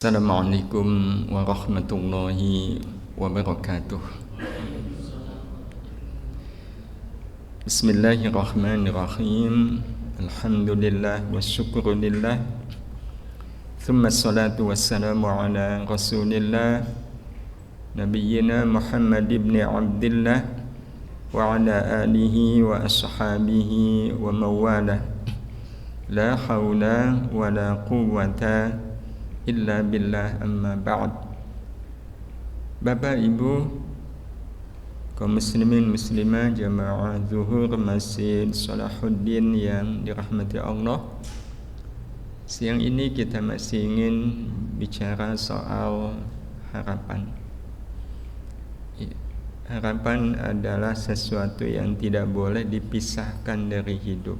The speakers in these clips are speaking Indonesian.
Assalamualaikum warahmatullahi wabarakatuh. Bismillahirrahmanirrahim. Alhamdulillah wa syukurillah. Thumma salatu wassalamu ala rasulillah Nabiyyina Muhammad ibn Abdillah wa ala alihi wa ashabihi wa mawalah. La hawla wa la quwwata illa billah, amma ba'd. Bapak Ibu kaum muslimin muslimah jamaah zuhur Masjid Salahuddin yang dirahmati Allah, siang ini kita masih ingin bicara soal harapan. Harapan adalah sesuatu yang tidak boleh dipisahkan dari hidup.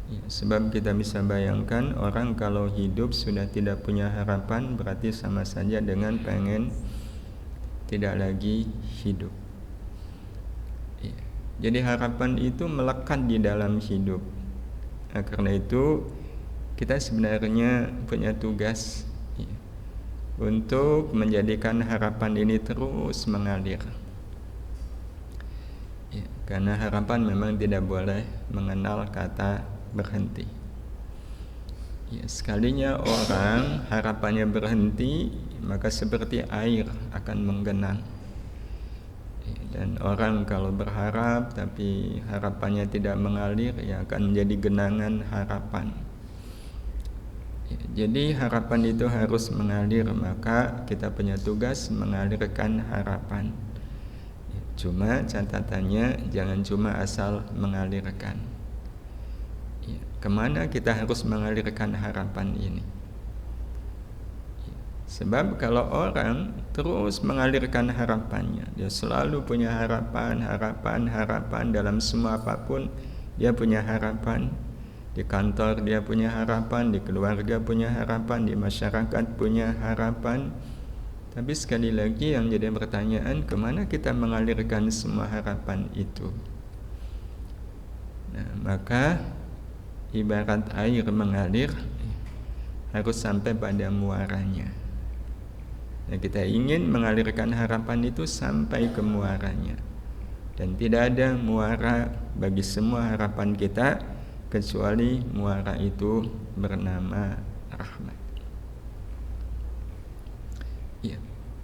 Sebab kita bisa bayangkan orang kalau hidup sudah tidak punya harapan, berarti sama saja dengan pengen tidak lagi hidup. Jadi harapan itu melekat di dalam hidup. Karena itu kita sebenarnya punya tugas untuk menjadikan harapan ini terus mengalir. Karena harapan memang tidak boleh mengenal kata berhenti. Sekalinya orang harapannya berhenti, maka seperti air akan menggenang. Dan orang kalau berharap tapi harapannya tidak mengalir, akan menjadi genangan harapan. Jadi harapan itu harus mengalir, maka kita punya tugas mengalirkan harapan. Cuma catatannya jangan cuma asal mengalirkan. Kemana kita harus mengalirkan harapan ini? Sebab kalau orang terus mengalirkan harapannya, dia selalu punya harapan dalam semua apapun. Dia punya harapan di kantor, dia punya harapan di keluarga, punya harapan di masyarakat, punya harapan. Tapi sekali lagi yang jadi pertanyaan, kemana kita mengalirkan semua harapan itu? Maka ibarat air mengalir harus sampai pada muaranya. Kita ingin mengalirkan harapan itu sampai ke muaranya. Dan tidak ada muara bagi semua harapan kita kecuali muara itu bernama rahmat.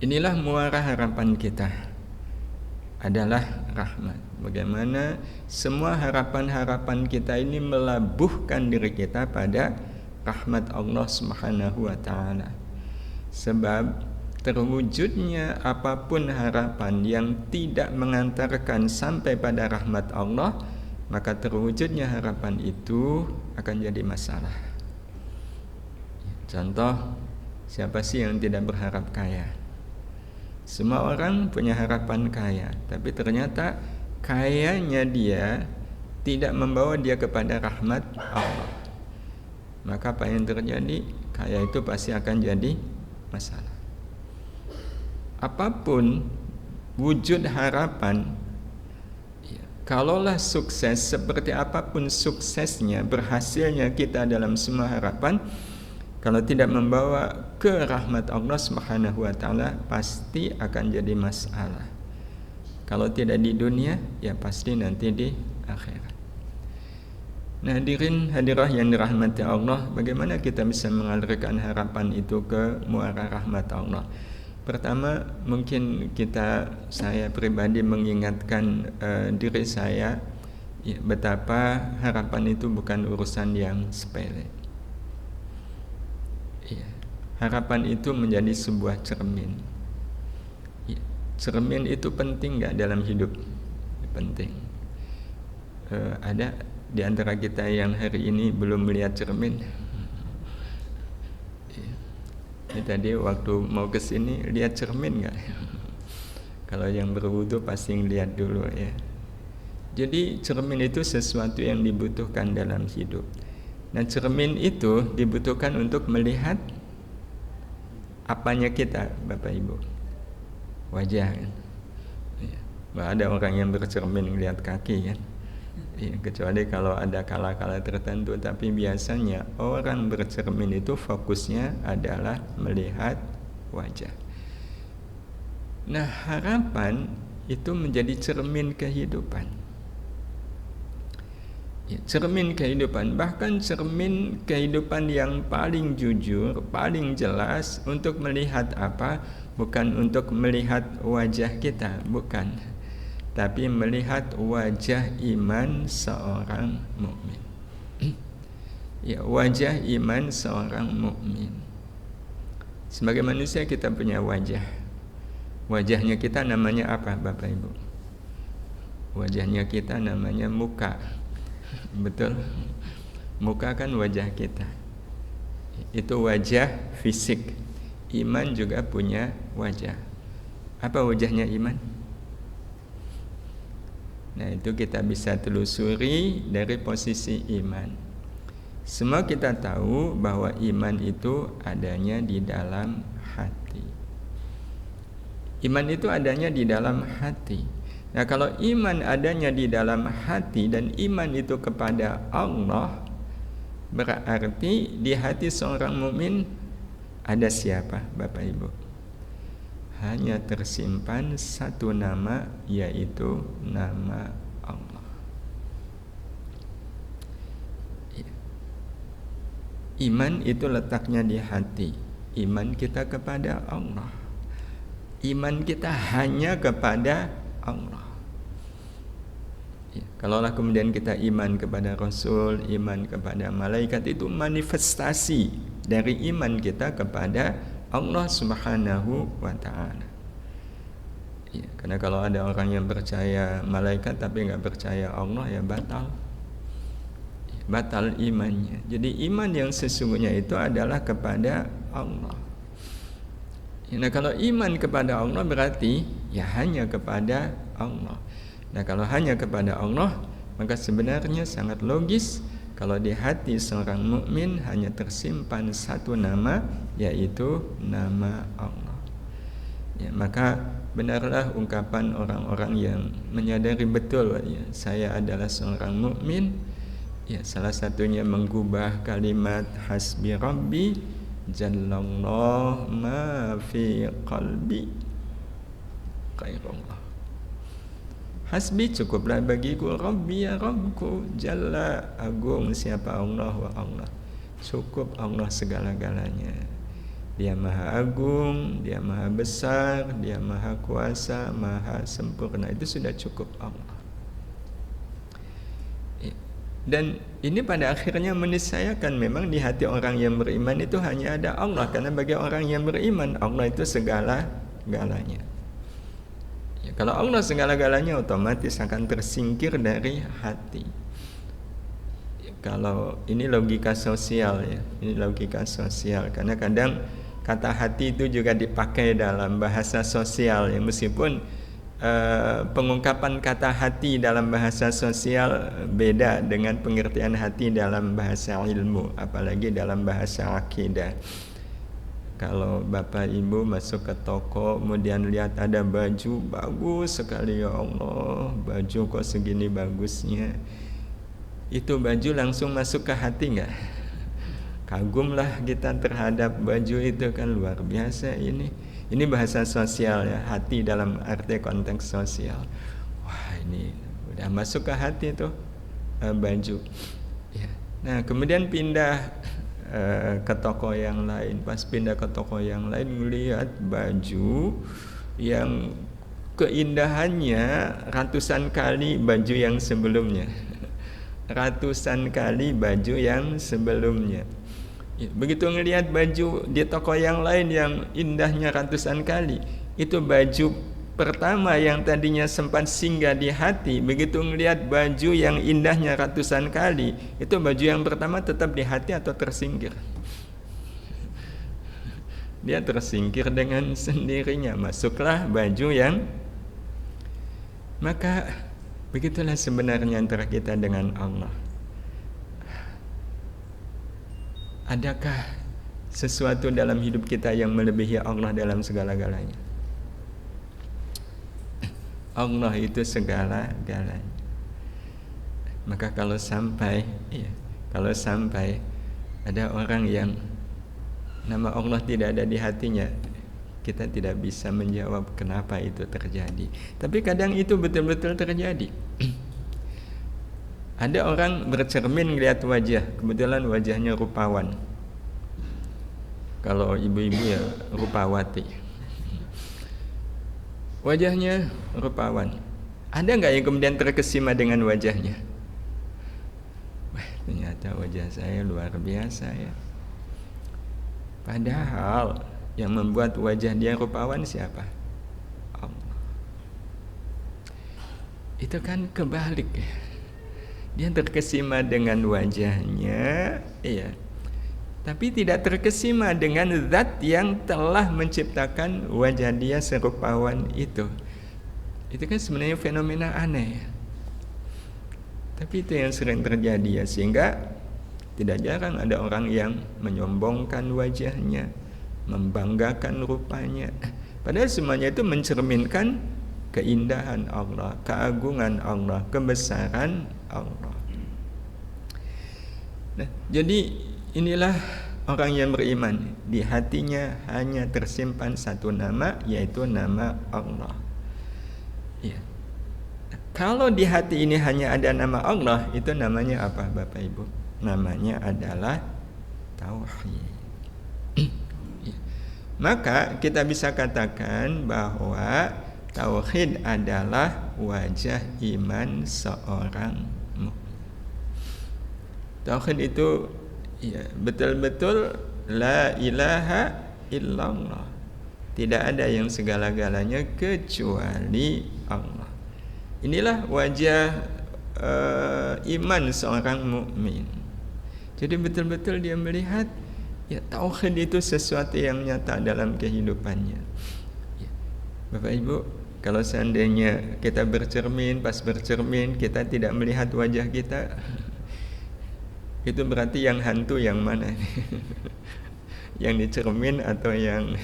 Inilah muara harapan kita adalah rahmat. Bagaimana semua harapan-harapan kita ini melabuhkan diri kita pada rahmat Allah Subhanahu wa taala. Sebab terwujudnya apapun harapan yang tidak mengantarkan sampai pada rahmat Allah, maka terwujudnya harapan itu akan jadi masalah. Contoh, siapa sih yang tidak berharap kaya? Semua orang punya harapan kaya, tapi ternyata kayanya dia tidak membawa dia kepada rahmat Allah. Maka apa yang terjadi? Kaya itu pasti akan jadi masalah. Apapun wujud harapan, kalaulah sukses, seperti apapun suksesnya, berhasilnya kita dalam semua harapan, kalau tidak membawa ke rahmat Allah Subhanahu wa taala, pasti akan jadi masalah. Kalau tidak di dunia, pasti nanti di akhirat. Nah, hadirin hadirah yang dirahmati Allah, bagaimana kita bisa mengalirkan harapan itu ke muara rahmat Allah? Pertama, mungkin saya pribadi mengingatkan diri saya betapa harapan itu bukan urusan yang sepele. Harapan itu menjadi sebuah cermin. Cermin itu penting nggak dalam hidup? Penting. Ada di antara kita yang hari ini belum melihat cermin? Tadi waktu mau ke sini lihat cermin nggak? Kalau yang berwudu pasti lihat dulu ya. Jadi cermin itu sesuatu yang dibutuhkan dalam hidup. Nah, cermin itu dibutuhkan untuk melihat apanya kita, Bapak Ibu? Wajah kan? Ada orang yang bercermin melihat kaki kan? Ya, kecuali kalau ada kala-kala tertentu, tapi biasanya orang bercermin itu fokusnya adalah melihat wajah. Nah, harapan itu menjadi cermin kehidupan. Ya, cermin kehidupan, bahkan cermin kehidupan yang paling jujur, paling jelas untuk melihat apa? Bukan untuk melihat wajah kita, bukan. Tapi melihat wajah iman seorang mukmin. Ya, wajah iman seorang mukmin. Sebagai manusia kita punya wajah. Wajahnya kita namanya apa, Bapak Ibu? Wajahnya kita namanya muka. Betul? Muka kan wajah kita. Itu wajah fisik. Iman juga punya wajah. Apa wajahnya iman? Nah, itu kita bisa telusuri dari posisi iman. Semua kita tahu bahwa iman itu adanya di dalam hati. Iman itu adanya di dalam hati. Nah, kalau iman adanya di dalam hati dan iman itu kepada Allah, berarti di hati seorang mukmin ada siapa, Bapak Ibu? Hanya tersimpan satu nama, yaitu nama Allah. Iman itu letaknya di hati. Iman kita kepada Allah. Iman kita hanya kepada Allah. Ya, kalaulah kemudian kita iman kepada Rasul, iman kepada malaikat, itu manifestasi dari iman kita kepada Allah Subhanahu wa ta'ala. Ya, karena kalau ada orang yang percaya malaikat tapi nggak percaya Allah, ya batal. Ya, batal imannya. Jadi iman yang sesungguhnya itu adalah kepada Allah. Ya, nah, kalau iman kepada Allah berarti ya hanya kepada Allah. Nah, kalau hanya kepada Allah, maka sebenarnya sangat logis kalau di hati seorang mukmin hanya tersimpan satu nama, yaitu nama Allah. Ya, maka benarlah ungkapan orang-orang yang menyadari betul, ya, saya adalah seorang mukmin. Ya, salah satunya menggubah kalimat hasbi rabbi jallallah ma fi qalbi khairullah. Hasbi, cukuplah bagiku, Rabbi ya Rabbku, Jalla, agung siapa Allah wa Allah. Cukup Allah segala-galanya. Dia maha agung, dia maha besar, dia maha kuasa, maha sempurna. Itu sudah cukup Allah. Dan ini pada akhirnya meniscayakan memang di hati orang yang beriman itu hanya ada Allah. Karena bagi orang yang beriman, Allah itu segala-galanya. Ya, kalau Allah segala-galanya, otomatis akan tersingkir dari hati. Ya, kalau ini logika sosial, ya, ini logika sosial. Karena kadang kata hati itu juga dipakai dalam bahasa sosial, ya, meskipun pengungkapan kata hati dalam bahasa sosial beda dengan pengertian hati dalam bahasa ilmu, apalagi dalam bahasa akidah. Kalau Bapak Ibu masuk ke toko, kemudian lihat ada baju bagus sekali, ya Allah, baju kok segini bagusnya. Itu baju langsung masuk ke hati nggak? Kagumlah kita terhadap baju itu, kan luar biasa ini. Ini bahasa sosial, ya, hati dalam arti konteks sosial. Wah, ini udah masuk ke hati tuh baju. Ya. Nah, kemudian pindah ke toko yang lain. Pas pindah ke toko yang lain, melihat baju yang keindahannya ratusan kali baju yang sebelumnya. Ratusan kali baju yang sebelumnya. Begitu ngelihat baju di toko yang lain yang indahnya ratusan kali, itu baju pertama yang tadinya sempat singgah di hati, begitu ngelihat baju yang indahnya ratusan kali, itu baju yang pertama tetap di hati atau tersingkir? Dia tersingkir dengan sendirinya, masuklah baju yang. Maka begitulah sebenarnya antara kita dengan Allah. Adakah sesuatu dalam hidup kita yang melebihi Allah dalam segala-galanya? Allah itu segala-galanya. Maka kalau sampai ada orang yang nama Allah tidak ada di hatinya, kita tidak bisa menjawab kenapa itu terjadi. Tapi kadang itu betul-betul terjadi. Ada orang bercermin lihat wajah, kebetulan wajahnya rupawan. Kalau ibu-ibu ya rupawati. Wajahnya rupawan. Ada nggak yang kemudian terkesima dengan wajahnya? Wah, ternyata wajah saya luar biasa ya. Padahal yang membuat wajah dia rupawan siapa? Allah. Itu kan kebalik ya. Dia terkesima dengan wajahnya, iya. Tapi tidak terkesima dengan zat yang telah menciptakan wajah dia serupawan itu. Itu kan sebenarnya fenomena aneh ya. Tapi itu yang sering terjadi ya, sehingga tidak jarang ada orang yang menyombongkan wajahnya, membanggakan rupanya. Padahal semuanya itu mencerminkan keindahan Allah, keagungan Allah, kebesaran Allah. Nah, jadi inilah orang yang beriman. Di hatinya hanya tersimpan satu nama, yaitu nama Allah. Ya. Kalau di hati ini hanya ada nama Allah, itu namanya apa Bapak Ibu? Namanya adalah tauhid. Ya. Maka kita bisa katakan bahwa tauhid adalah wajah iman seorang mukmin. Tauhid itu ya betul-betul la ilaha illallah. Tidak ada yang segala-galanya kecuali Allah. Inilah wajah iman seorang mukmin. Jadi betul-betul dia melihat ya tauhid itu sesuatu yang nyata dalam kehidupannya. Ya. Bapak Ibu, kalau seandainya kita bercermin, pas bercermin kita tidak melihat wajah kita, itu berarti yang hantu yang mana? Yang di cermin atau yang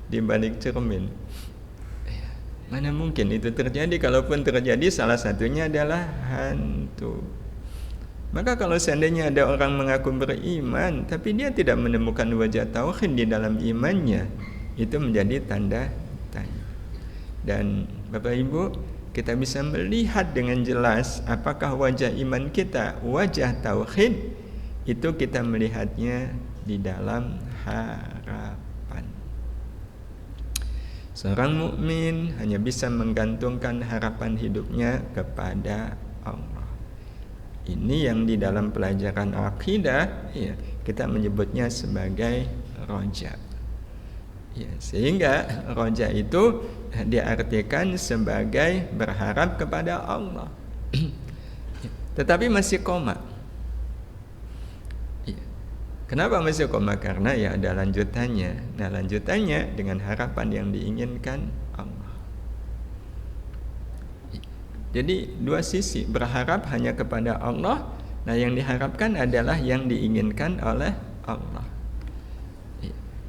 di balik cermin? Mana mungkin itu terjadi? Kalaupun terjadi, salah satunya adalah hantu. Maka kalau seandainya ada orang mengaku beriman, tapi dia tidak menemukan wajah tauhid di dalam imannya, itu menjadi tanda tanya. Dan Bapak Ibu, kita bisa melihat dengan jelas apakah wajah iman kita, wajah tauhid, itu kita melihatnya di dalam harapan. Seorang mukmin hanya bisa menggantungkan harapan hidupnya kepada Allah. Ini yang di dalam pelajaran akidah ya, kita menyebutnya sebagai roja. Ya, sehingga roja itu diartikan sebagai berharap kepada Allah. Tetapi masih koma. Ya. Kenapa masih koma? Karena ya ada lanjutannya. Nah, lanjutannya dengan harapan yang diinginkan Allah. Jadi dua sisi, berharap hanya kepada Allah. Nah, yang diharapkan adalah yang diinginkan oleh Allah.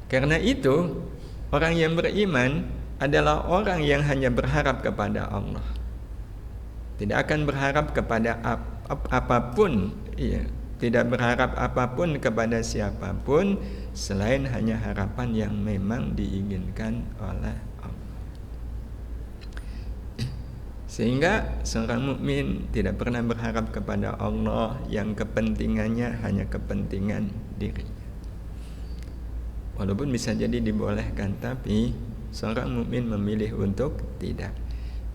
Karena itu, orang yang beriman adalah orang yang hanya berharap kepada Allah. Tidak akan berharap kepada apapun, ya. Tidak berharap apapun kepada siapapun selain hanya harapan yang memang diinginkan oleh Allah. Sehingga seorang mukmin tidak pernah berharap kepada Allah yang kepentingannya hanya kepentingan dirinya. Walaupun bisa jadi dibolehkan, tapi seorang mukmin memilih untuk tidak.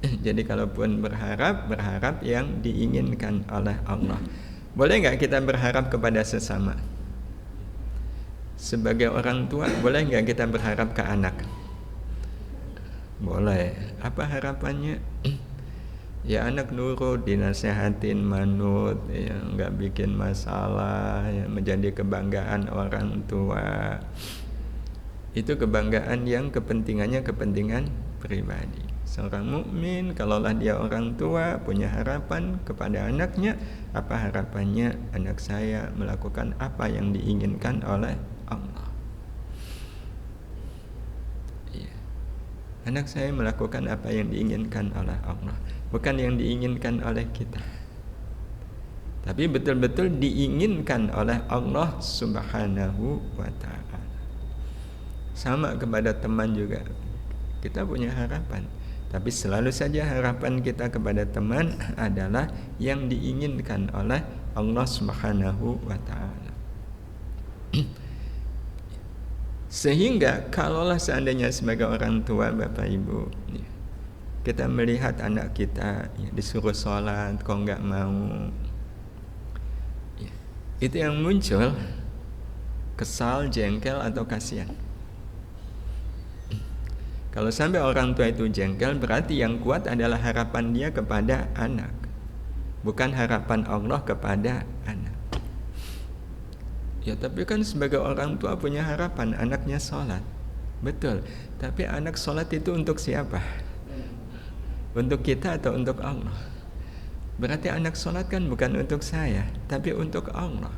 Jadi kalaupun berharap yang diinginkan oleh Allah. Boleh nggak kita berharap kepada sesama? Sebagai orang tua, boleh nggak kita berharap ke anak? Boleh. Apa harapannya? Ya anak nurut, dinasehatin, manut, ya nggak bikin masalah, ya menjadi kebanggaan orang tua. Itu kebanggaan yang kepentingannya kepentingan pribadi. Seorang mukmin, kalaulah dia orang tua, punya harapan kepada anaknya, apa harapannya? Anak saya melakukan apa yang diinginkan oleh Allah. Ya. Anak saya melakukan apa yang diinginkan oleh Allah, bukan yang diinginkan oleh kita. tapi betul-betul diinginkan oleh Allah Subhanahu wa ta'ala. Sama kepada teman juga, kita punya harapan, tapi selalu saja harapan kita kepada teman adalah yang diinginkan oleh Allah Subhanahu wa ta'ala. Sehingga kalaulah seandainya sebagai orang tua, Bapak Ibu, kita melihat anak kita disuruh sholat kok nggak mau, itu yang muncul kesal, jengkel, atau kasihan. Kalau sampai orang tua itu jengkel, berarti yang kuat adalah harapan dia kepada anak, bukan harapan Allah kepada anak. Ya, tapi kan sebagai orang tua punya harapan anaknya sholat, betul. Tapi anak sholat itu untuk siapa? Untuk kita atau untuk Allah? Berarti anak sholat kan bukan untuk saya, tapi untuk Allah.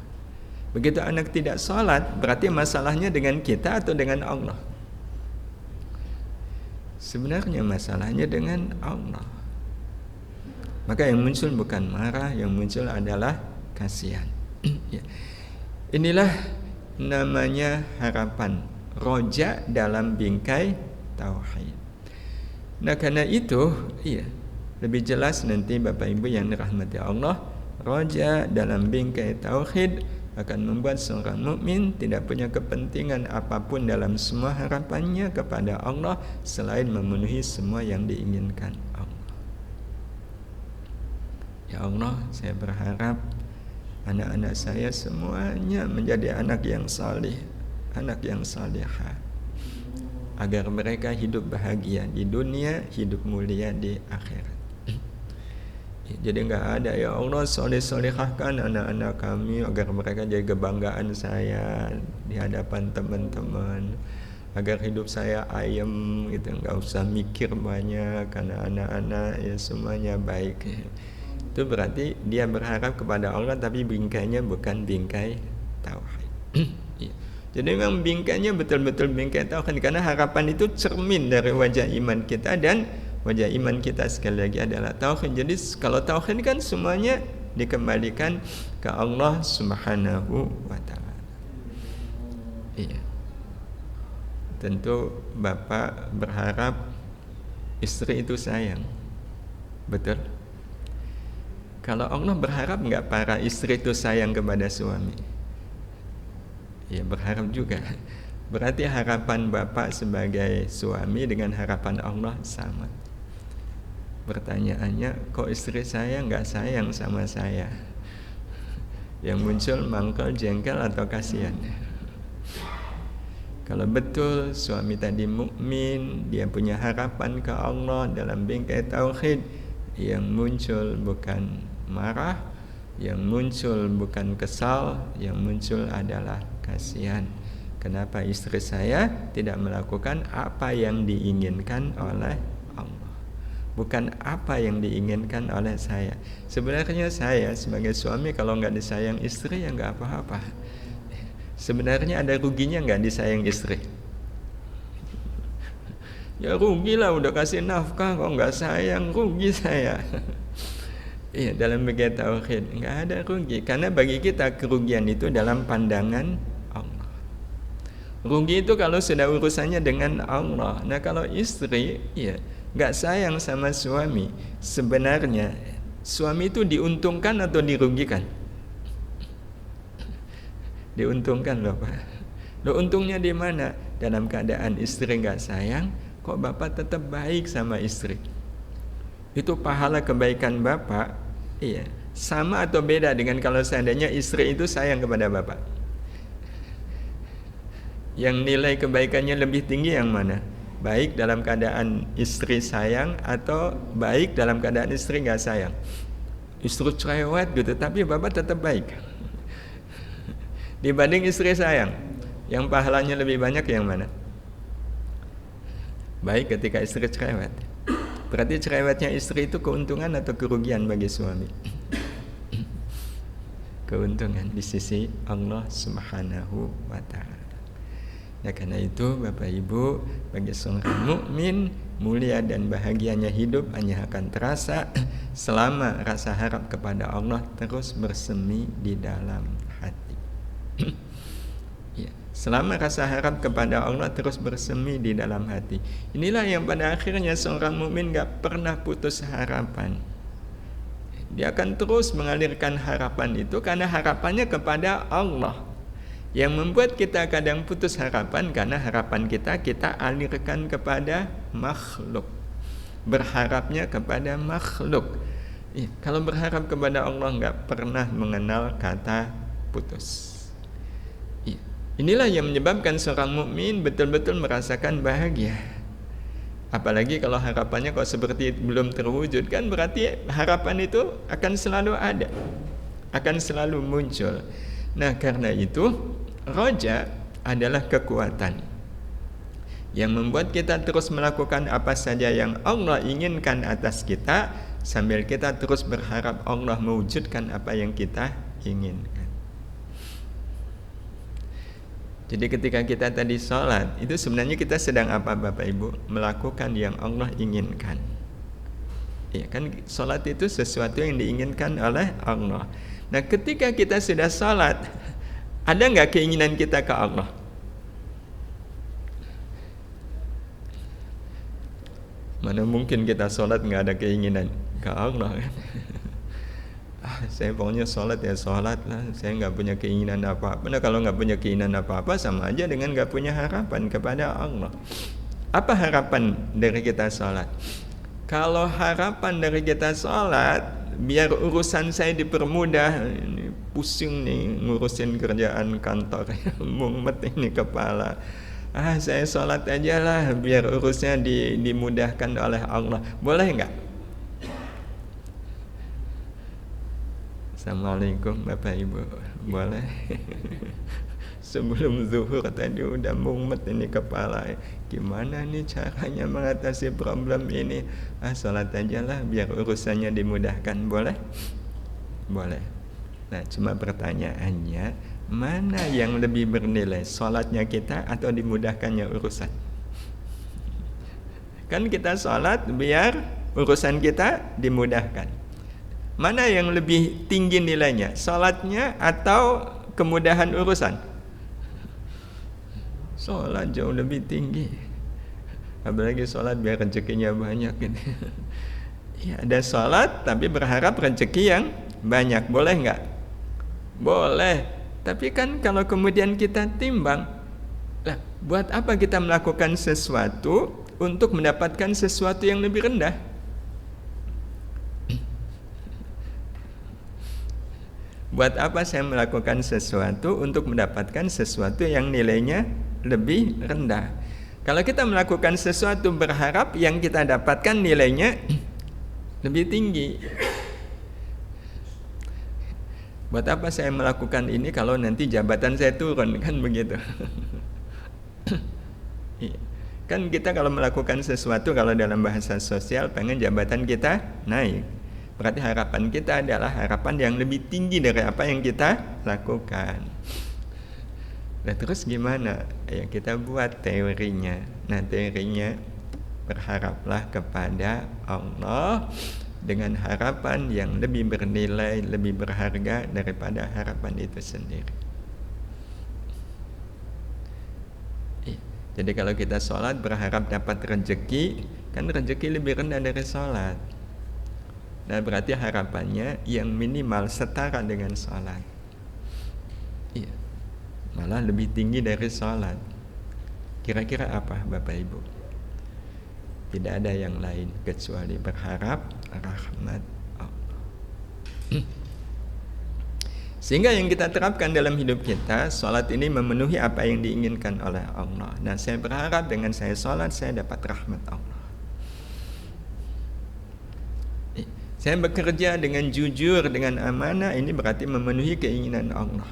Begitu anak tidak sholat, berarti masalahnya dengan kita atau dengan Allah? Sebenarnya masalahnya dengan Allah. Maka yang muncul bukan marah, yang muncul adalah kasihan. Ya. Inilah namanya harapan, roja dalam bingkai tauhid. Nah, karena itu, lebih jelas nanti Bapak Ibu yang dirahmati Allah, roja dalam bingkai tauhid akan membuat seorang mukmin tidak punya kepentingan apapun dalam semua harapannya kepada Allah selain memenuhi semua yang diinginkan Allah. Ya Allah, saya berharap anak-anak saya semuanya menjadi anak yang saleh, anak yang salihah, agar mereka hidup bahagia di dunia, hidup mulia di akhirat. Jadi nggak ada, ya Allah soleh-solehahkan anak-anak kami agar mereka jadi kebanggaan saya di hadapan teman-teman, agar hidup saya ayem gitu, nggak usah mikir banyak karena anak-anak ya semuanya baik. Itu berarti dia berharap kepada Allah, tapi bingkainya bukan bingkai tauhid. Jadi memang bingkainya betul-betul bingkai tauhid, karena harapan itu cermin dari wajah iman kita, dan wajah iman kita sekali lagi adalah tauhid. Jadi kalau tauhid kan semuanya dikembalikan ke Allah Subhanahu wa ta'ala. Iya. Tentu Bapak berharap istri itu sayang, betul? Kalau Allah berharap nggak para istri itu sayang kepada suami? Ya, berharap juga. Berarti harapan Bapak sebagai suami dengan harapan Allah sama. Pertanyaannya, kok istri saya nggak sayang sama saya? Yang muncul mangkel, jengkel, atau kasihan? Kalau betul suami tadi mukmin, dia punya harapan ke Allah dalam bingkai tauhid, yang muncul bukan marah, yang muncul bukan kesal, yang muncul adalah kasihan. Kenapa istri saya tidak melakukan apa yang diinginkan oleh Allah, bukan apa yang diinginkan oleh saya. Sebenarnya saya sebagai suami kalau nggak disayang istri ya nggak apa-apa. Sebenarnya ada ruginya nggak disayang istri? Ya rugilah, udah kasih nafkah kok nggak sayang, rugi saya. Iya, dalam bingkai tauhid nggak ada rugi, karena bagi kita kerugian itu dalam pandangan Allah. Rugi itu kalau sudah urusannya dengan Allah. Nah, kalau istri nggak sayang sama suami, sebenarnya suami itu diuntungkan atau dirugikan? Diuntungkan loh Pak. Loh, untungnya di mana? Dalam keadaan istri nggak sayang, kok Bapak tetap baik sama istri. Itu pahala kebaikan Bapak sama atau beda dengan kalau seandainya istri itu sayang kepada Bapak? Yang nilai kebaikannya lebih tinggi yang mana? Baik dalam keadaan istri sayang atau baik dalam keadaan istri nggak sayang? Istri cerewet gitu, tapi Bapak tetap baik. Dibanding istri sayang, yang pahalanya lebih banyak yang mana? Baik ketika istri cerewet. Berarti cerewetnya istri itu keuntungan atau kerugian bagi suami? Keuntungan di sisi Allah Subhanahu wa ta'ala. Nah, karena itu Bapak Ibu, bagi seorang mukmin, mulia dan bahagianya hidup hanya akan terasa selama rasa harap kepada Allah terus bersemi di dalam hati. Ya, selama rasa harap kepada Allah terus bersemi di dalam hati. Inilah yang pada akhirnya seorang mukmin gak pernah putus harapan. Dia akan terus mengalirkan harapan itu karena harapannya kepada Allah. Yang membuat kita kadang putus harapan karena harapan kita alirkan kepada makhluk. Berharapnya kepada makhluk. Kalau berharap kepada Allah nggak pernah mengenal kata putus. Inilah yang menyebabkan seorang mukmin betul-betul merasakan bahagia. Apalagi kalau harapannya kok seperti belum terwujud, kan berarti harapan itu akan selalu ada, akan selalu muncul. Nah, karena itu roja adalah kekuatan yang membuat kita terus melakukan apa saja yang Allah inginkan atas kita, sambil kita terus berharap Allah mewujudkan apa yang kita inginkan. Jadi ketika kita tadi sholat, itu sebenarnya kita sedang apa Bapak Ibu? Melakukan yang Allah inginkan. Ya kan, sholat itu sesuatu yang diinginkan oleh Allah. Nah, ketika kita sudah sholat, ada nggak keinginan kita ke Allah? Mana mungkin kita sholat nggak ada keinginan ke Allah kan? Saya pokoknya sholat ya sholat lah, saya nggak punya keinginan apa-apa. Nah, kalau nggak punya keinginan apa-apa sama aja dengan nggak punya harapan kepada Allah. Apa harapan dari kita sholat? Kalau harapan dari kita sholat, biar urusan saya dipermudah, ini pusing nih ngurusin kerjaan kantor, mumet ini kepala. Saya sholat aja lah, biar urusnya dimudahkan oleh Allah. Boleh nggak? Assalamualaikum Bapak Ibu. Boleh? Sebelum zuhur tadi udah mumet ini kepala. Gimana nih caranya mengatasi problem ini? Sholat aja lah biar urusannya dimudahkan. Boleh? Boleh. Nah, cuma pertanyaannya, mana yang lebih bernilai, sholatnya kita atau dimudahkannya urusan? Kan kita sholat biar urusan kita dimudahkan. Mana yang lebih tinggi nilainya, sholatnya atau kemudahan urusan? Sholat jauh lebih tinggi. Apalagi sholat biar rezekinya banyak gitu. Ya, ada sholat tapi berharap rezeki yang banyak. Boleh nggak? Boleh. Tapi kan kalau kemudian kita timbang, lah, buat apa kita melakukan sesuatu untuk mendapatkan sesuatu yang lebih rendah? Buat apa saya melakukan sesuatu untuk mendapatkan sesuatu yang nilainya lebih rendah? Kalau kita melakukan sesuatu berharap yang kita dapatkan nilainya lebih tinggi. Buat apa saya melakukan ini kalau nanti jabatan saya turun, kan begitu? Kan kita kalau melakukan sesuatu, kalau dalam bahasa sosial pengen jabatan kita naik. Berarti harapan kita adalah harapan yang lebih tinggi dari apa yang kita lakukan. Nah, terus gimana? Ya, kita buat teorinya. Nah, teorinya berharaplah kepada Allah dengan harapan yang lebih bernilai, lebih berharga daripada harapan itu sendiri. Jadi kalau kita sholat berharap dapat rezeki, kan rezeki lebih rendah dari sholat. Nah, berarti harapannya yang minimal setara dengan sholat. Iya, malah lebih tinggi dari sholat. Kira-kira apa Bapak Ibu? Tidak ada yang lain kecuali berharap rahmat Allah. Sehingga yang kita terapkan dalam hidup kita, sholat ini memenuhi apa yang diinginkan oleh Allah. Nah, saya berharap dengan saya sholat, saya dapat rahmat Allah. Saya bekerja dengan jujur, dengan amanah, ini berarti memenuhi keinginan Allah.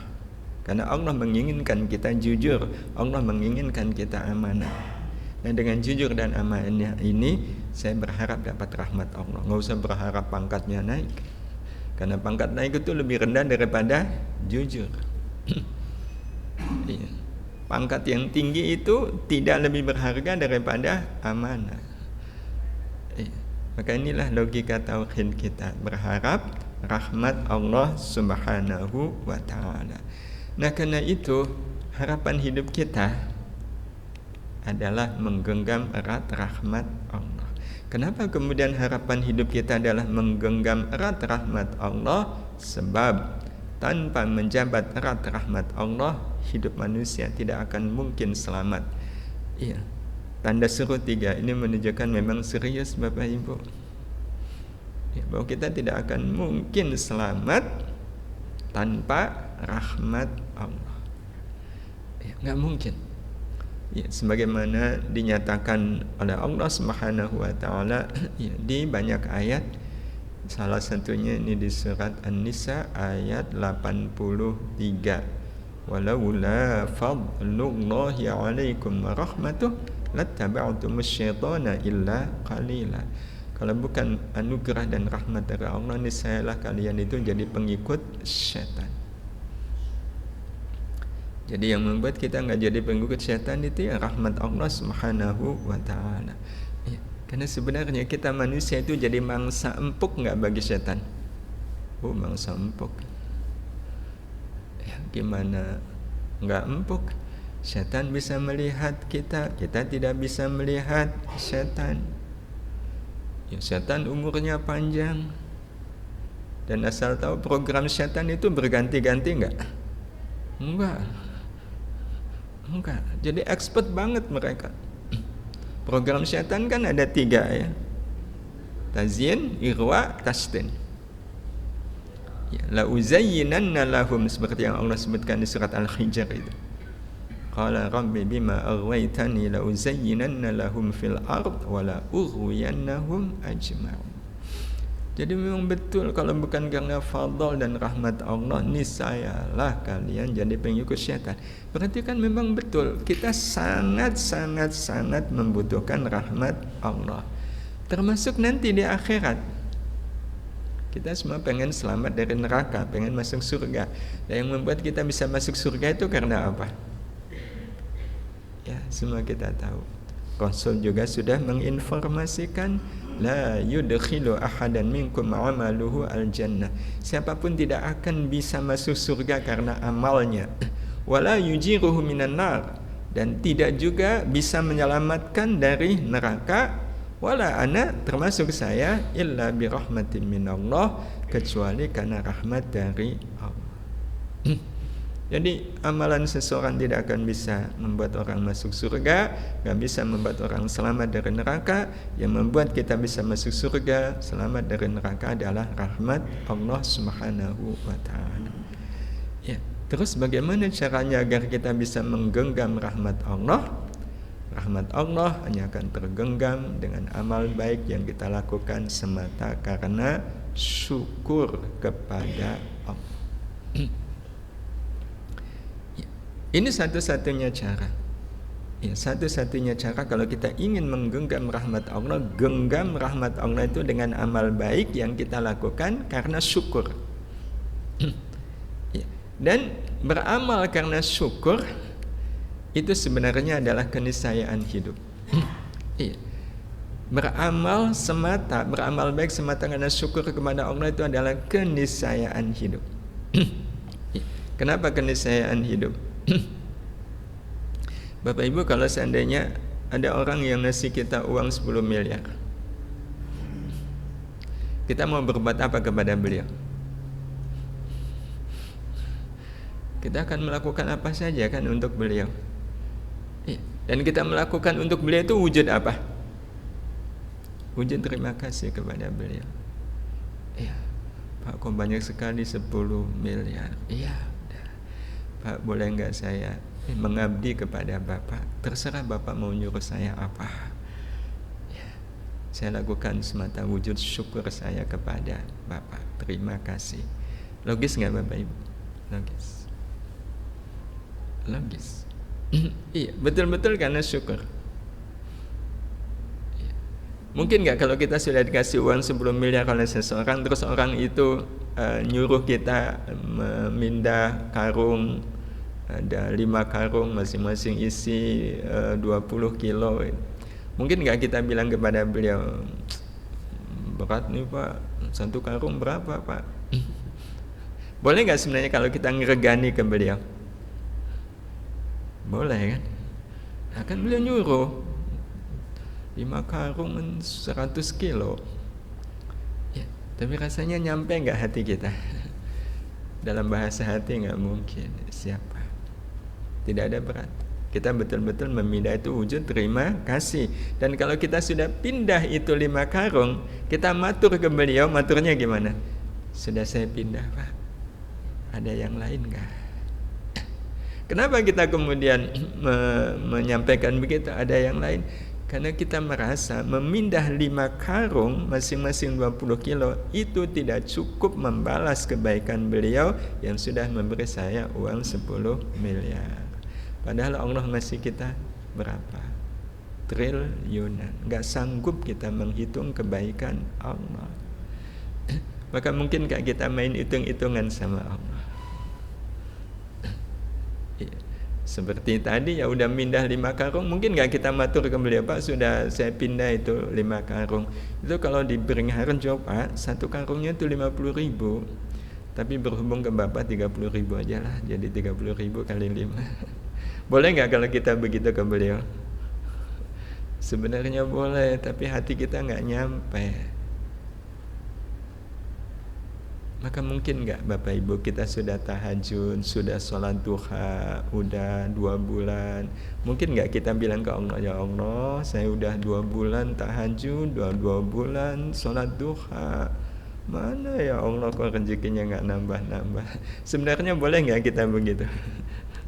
Karena Allah menginginkan kita jujur, Allah menginginkan kita amanah. Nah, dengan jujur dan amanah ini, saya berharap dapat rahmat Allah. Nggak usah berharap pangkatnya naik. Karena pangkat naik itu lebih rendah daripada jujur. Iya. pangkat yang tinggi itu tidak lebih berharga daripada amanah. Maka inilah logika tauhid kita, berharap rahmat Allah Subhanahu wa ta'ala. Nah, karena itu harapan hidup kita adalah menggenggam erat rahmat Allah. Kenapa kemudian harapan hidup kita adalah menggenggam erat rahmat Allah? Sebab tanpa menjabat erat rahmat Allah, hidup manusia tidak akan mungkin selamat. Iya. Tanda seru 3 ini menunjukkan memang serius Bapak Ibu, ya, bahwa kita tidak akan mungkin selamat tanpa rahmat Allah. Ya, nggak mungkin. Ya, sebagaimana dinyatakan oleh Allah Subhanahu wa ta'ala ya, di banyak ayat. Salah satunya ini di surat An-Nisa ayat 83. Walaula fadlullahi 'alaikum wa rahmatuh lattaba'tumus syaitana illa qalila. Kalau bukan anugerah dan rahmat dari Allah, niscayalah kalian itu jadi pengikut syaitan. Jadi yang membuat kita nggak jadi pengikut syaitan itu ya rahmat Allah Subhanahu wa ta'ala. Ya, karena sebenarnya kita manusia itu jadi mangsa empuk nggak bagi syaitan? Oh, mangsa empuk. Ya, gimana nggak empuk? Syaitan bisa melihat kita, kita tidak bisa melihat syaitan. Ya, syaitan umurnya panjang. Dan asal tahu program syaitan itu berganti-ganti enggak? Enggak. Jadi expert banget mereka. Program syaitan kan ada 3 ya. Tazyin, irwa, tastin. Ya, la uzayyinanna lahum, seperti yang Allah sebutkan di surat Al-Hijr itu. Qala rabbi bima aghwaytani la uzayyinanna lahum fil ard wa la ughwiyannahum ajma'un. Jadi memang betul, kalau bukan karena fadl dan rahmat Allah, niscayalah kalian jadi pengikut syaitan. Berarti kan memang betul kita sangat membutuhkan rahmat Allah. Termasuk nanti di akhirat. Kita semua pengen selamat dari neraka, pengen masuk surga. Dan yang membuat kita bisa masuk surga itu karena apa? Ya, semua kita tahu. Rasul juga sudah menginformasikan, la yudkhilu ahadan minkum amaluhu al-jannah. Siapapun tidak akan bisa masuk surga karena amalnya. Wala yujiruhu minan nar, dan tidak juga bisa menyelamatkan dari neraka. Wala ana, termasuk saya, illa bi rahmatin minallah, kecuali karena rahmat dari Allah. Jadi amalan seseorang tidak akan bisa membuat orang masuk surga, gak bisa membuat orang selamat dari neraka. Yang membuat kita bisa masuk surga, selamat dari neraka adalah rahmat Allah Subhanahu wa ta'ala. Ya, terus bagaimana caranya agar kita bisa menggenggam rahmat Allah? Rahmat Allah hanya akan tergenggam dengan amal baik yang kita lakukan semata karena syukur kepada Allah. Ini satu-satunya cara. Ya, satu-satunya cara kalau kita ingin menggenggam rahmat Allah, genggam rahmat Allah itu dengan amal baik yang kita lakukan karena syukur. Ya, dan beramal karena syukur itu sebenarnya adalah keniscayaan hidup. Iya. Beramal baik semata karena syukur kepada Allah itu adalah keniscayaan hidup. Kenapa keniscayaan hidup? Bapak Ibu, kalau seandainya ada orang yang ngasih kita uang 10 miliar, kita mau berbuat apa kepada beliau? Kita akan melakukan apa saja kan untuk beliau. Dan kita melakukan untuk beliau itu wujud apa? Wujud terima kasih kepada beliau. Iya, Pak, kok banyak sekali 10 miliar. Iya, Pak, boleh enggak saya mengabdi kepada Bapak? Terserah Bapak mau nyuruh saya apa. Ya, saya lakukan semata wujud syukur saya kepada Bapak. Terima kasih. Logis enggak Bapak Ibu? Logis. Iya, betul-betul karena syukur. Iya. Mungkin enggak kalau kita sudah dikasih uang 10 miliar oleh seseorang, terus orang itu nyuruh kita memindah karung ada 5 karung masing-masing isi 20 kilo. Mungkin nggak kita bilang kepada beliau, berat nih Pak, 1 karung berapa Pak? Boleh nggak sebenarnya kalau kita ngeregani ke beliau? Boleh kan? Nah, kan beliau nyuruh 5 karung 100 kilo. Ya, tapi rasanya nyampe nggak hati kita? Dalam bahasa hati nggak mungkin. Siapa? Tidak ada berat. Kita betul-betul memindah itu wujud terima kasih. Dan kalau kita sudah pindah itu 5 karung, kita matur ke beliau, maturnya gimana? Sudah saya pindah Pak, ada yang lain nggak? Kenapa kita kemudian menyampaikan begitu, ada yang lain? Karena kita merasa memindah 5 karung masing-masing 20 kilo itu tidak cukup membalas kebaikan beliau yang sudah memberi saya uang 10 miliar. Padahal Allah ngasih kita berapa? Triliunan. Gak sanggup kita menghitung kebaikan Allah. Maka mungkin gak kita main hitung-hitungan sama Allah. Seperti tadi ya udah pindah 5 karung, mungkin gak kita matur ke beliau, Pak sudah saya pindah itu 5 karung. Itu kalau di Beringharjo jawab Pak, 1 karungnya itu 50.000. Tapi berhubung ke Bapak 30.000 aja lah, jadi 30.000 kali 5. Boleh gak kalau kita begitu ke beliau? Sebenarnya boleh, tapi hati kita gak nyampe. Maka mungkin nggak Bapak Ibu kita sudah tahajud, sudah sholat duha, udah 2 bulan. Mungkin nggak kita bilang ke Allah, ya Allah saya udah 2 bulan tahajud, 2 bulan sholat duha. Mana ya Allah kok rezekinya nggak nambah-nambah. Sebenarnya boleh nggak kita begitu?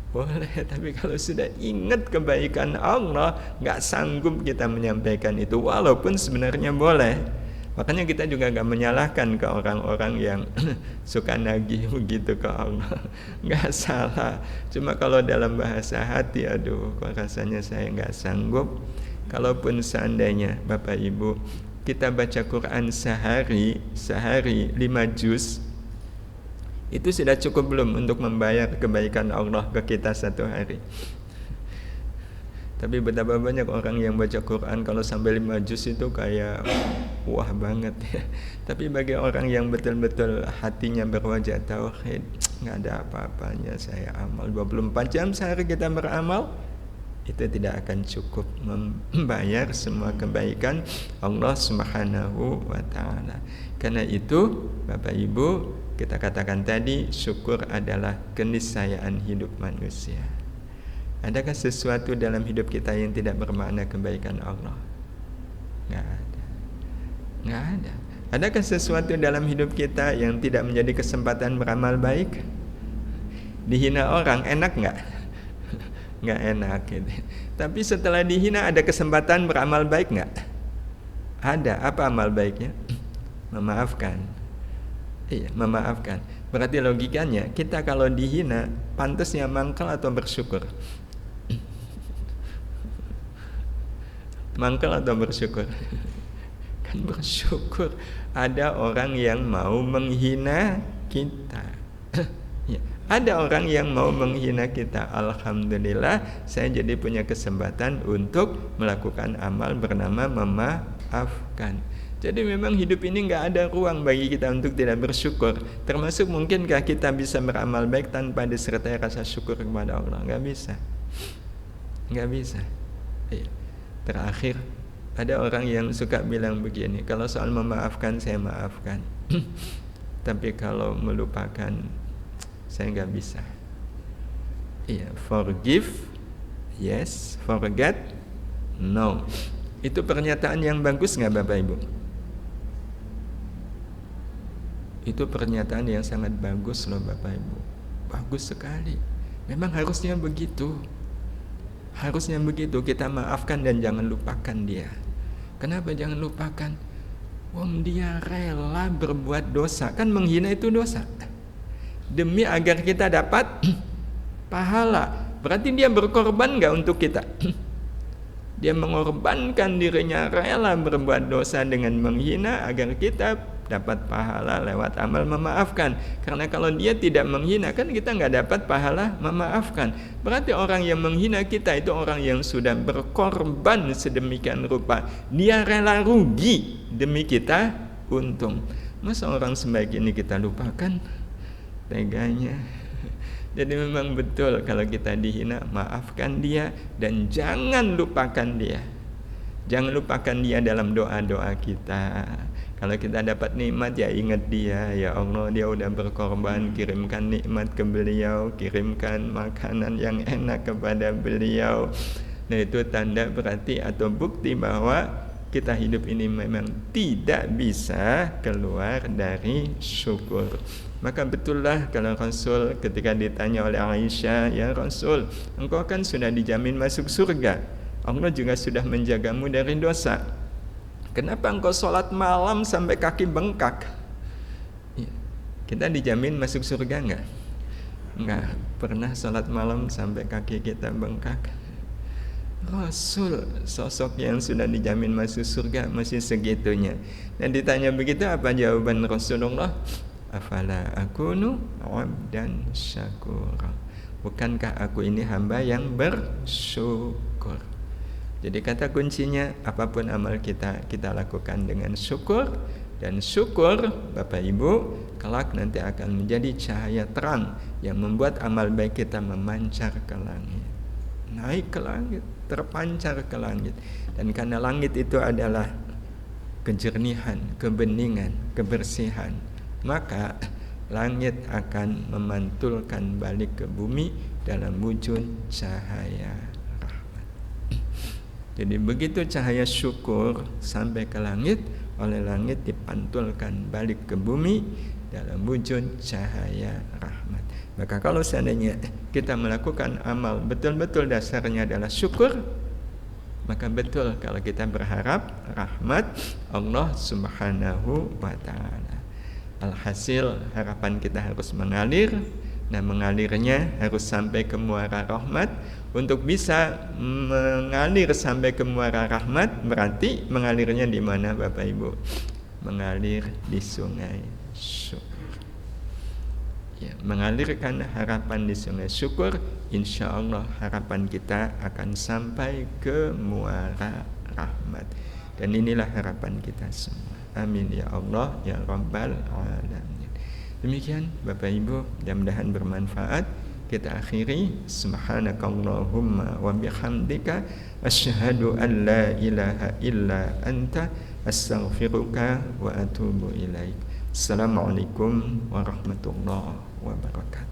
Boleh, tapi kalau sudah ingat kebaikan Allah, nggak sanggup kita menyampaikan itu, walaupun sebenarnya boleh. Makanya kita juga gak menyalahkan ke orang-orang yang suka nagih begitu ke Allah. Gak salah. Cuma kalau dalam bahasa hati, aduh kok rasanya saya gak sanggup. Kalaupun seandainya Bapak Ibu kita baca Quran sehari 5 juz, itu sudah cukup belum untuk membayar kebaikan Allah ke kita 1 hari? Tapi betapa banyak orang yang baca Quran kalau sampai 5 juz itu kayak wah banget ya. Tapi bagi orang yang betul-betul hatinya berwajah tauhid, nggak ada apa-apanya saya amal 24 jam sehari kita beramal, itu tidak akan cukup membayar semua kebaikan Allah Subhanahu wa taala. Karena itu Bapak Ibu, kita katakan tadi syukur adalah keniscayaan hidup manusia. Adakah sesuatu dalam hidup kita yang tidak bermakna kebaikan Allah? Nggak ada. Nggak ada. Adakah sesuatu dalam hidup kita yang tidak menjadi kesempatan beramal baik? Dihina orang, enak nggak? Nggak enak gitu. Tapi setelah dihina ada kesempatan beramal baik nggak? Ada. Apa amal baiknya? Memaafkan. Iya, memaafkan. Berarti logikanya kita kalau dihina pantasnya mangkal atau bersyukur? Mangkal atau bersyukur? Kan bersyukur. Ada orang yang mau menghina kita. Ya, ada orang yang mau menghina kita. Alhamdulillah saya jadi punya kesempatan untuk melakukan amal bernama memaafkan. Jadi memang hidup ini gak ada ruang bagi kita untuk tidak bersyukur. Termasuk mungkinkah kita bisa beramal baik tanpa disertai rasa syukur kepada Allah? Gak bisa. Gak bisa. Iya. Terakhir, ada orang yang suka bilang begini, kalau soal memaafkan saya maafkan, tapi kalau melupakan saya gak bisa. Iya, forgive, yes. Forget, no. Itu pernyataan yang bagus gak Bapak Ibu? Itu pernyataan yang sangat bagus loh Bapak Ibu. Bagus sekali. Memang harusnya begitu. Harusnya begitu, kita maafkan dan jangan lupakan dia. Kenapa jangan lupakan? Wong dia rela berbuat dosa. Kan menghina itu dosa. Demi agar kita dapat pahala. Berarti dia berkorban gak untuk kita? Dia mengorbankan dirinya, rela berbuat dosa dengan menghina agar kita dapat pahala lewat amal memaafkan. Karena kalau dia tidak menghina, kan kita nggak dapat pahala memaafkan. Berarti orang yang menghina kita itu orang yang sudah berkorban sedemikian rupa. Dia rela rugi demi kita untung. Masa orang sebaik ini kita lupakan? Teganya. Jadi memang betul kalau kita dihina, maafkan dia dan jangan lupakan dia. Jangan lupakan dia dalam doa-doa kita. Kalau kita dapat nikmat, ya ingat dia. Ya Allah, dia udah berkorban, kirimkan nikmat ke beliau, kirimkan makanan yang enak kepada beliau. Nah, itu tanda berarti atau bukti bahwa kita hidup ini memang tidak bisa keluar dari syukur. Maka betullah kalau Rasul ketika ditanya oleh Aisyah, ya Rasul, engkau kan sudah dijamin masuk surga. Allah juga sudah menjagamu dari dosa. Kenapa engkau sholat malam sampai kaki bengkak? Ya, kita dijamin masuk surga enggak? Enggak pernah sholat malam sampai kaki kita bengkak. Rasul, sosok yang sudah dijamin masuk surga, masih segitunya. Dan ditanya begitu, apa jawaban Rasulullah? Afala akunu abdan syakura. Bukankah aku ini hamba yang bersyukur? Jadi kata kuncinya, apapun amal kita lakukan dengan syukur. Dan syukur, Bapak Ibu, kelak nanti akan menjadi cahaya terang yang membuat amal baik kita memancar ke langit, naik ke langit, terpancar ke langit. Dan karena langit itu adalah kejernihan, kebeningan, kebersihan, maka langit akan memantulkan balik ke bumi dalam wujud cahaya rahmat. Jadi begitu cahaya syukur sampai ke langit, oleh langit dipantulkan balik ke bumi dalam wujud cahaya rahmat. Maka kalau seandainya kita melakukan amal betul-betul dasarnya adalah syukur, maka betul kalau kita berharap rahmat Allah Subhanahu wa ta'ala. Alhasil harapan kita harus mengalir. Nah, mengalirnya harus sampai ke muara rahmat. Untuk bisa mengalir sampai ke muara rahmat, berarti mengalirnya di mana Bapak Ibu? Mengalir di sungai syukur. Ya, mengalirkan harapan di sungai syukur, insya Allah harapan kita akan sampai ke muara rahmat. Dan inilah harapan kita semua. Amin ya Allah ya Rabbal Alamin. Demikian Bapak Ibu, mudah-mudahan bermanfaat. Kita akhiri, subhanakallahumma wa bihamdika asyhadu an la ilaha illa anta astaghfiruka wa atubu ilaik. Assalamualaikum warahmatullahi wabarakatuh.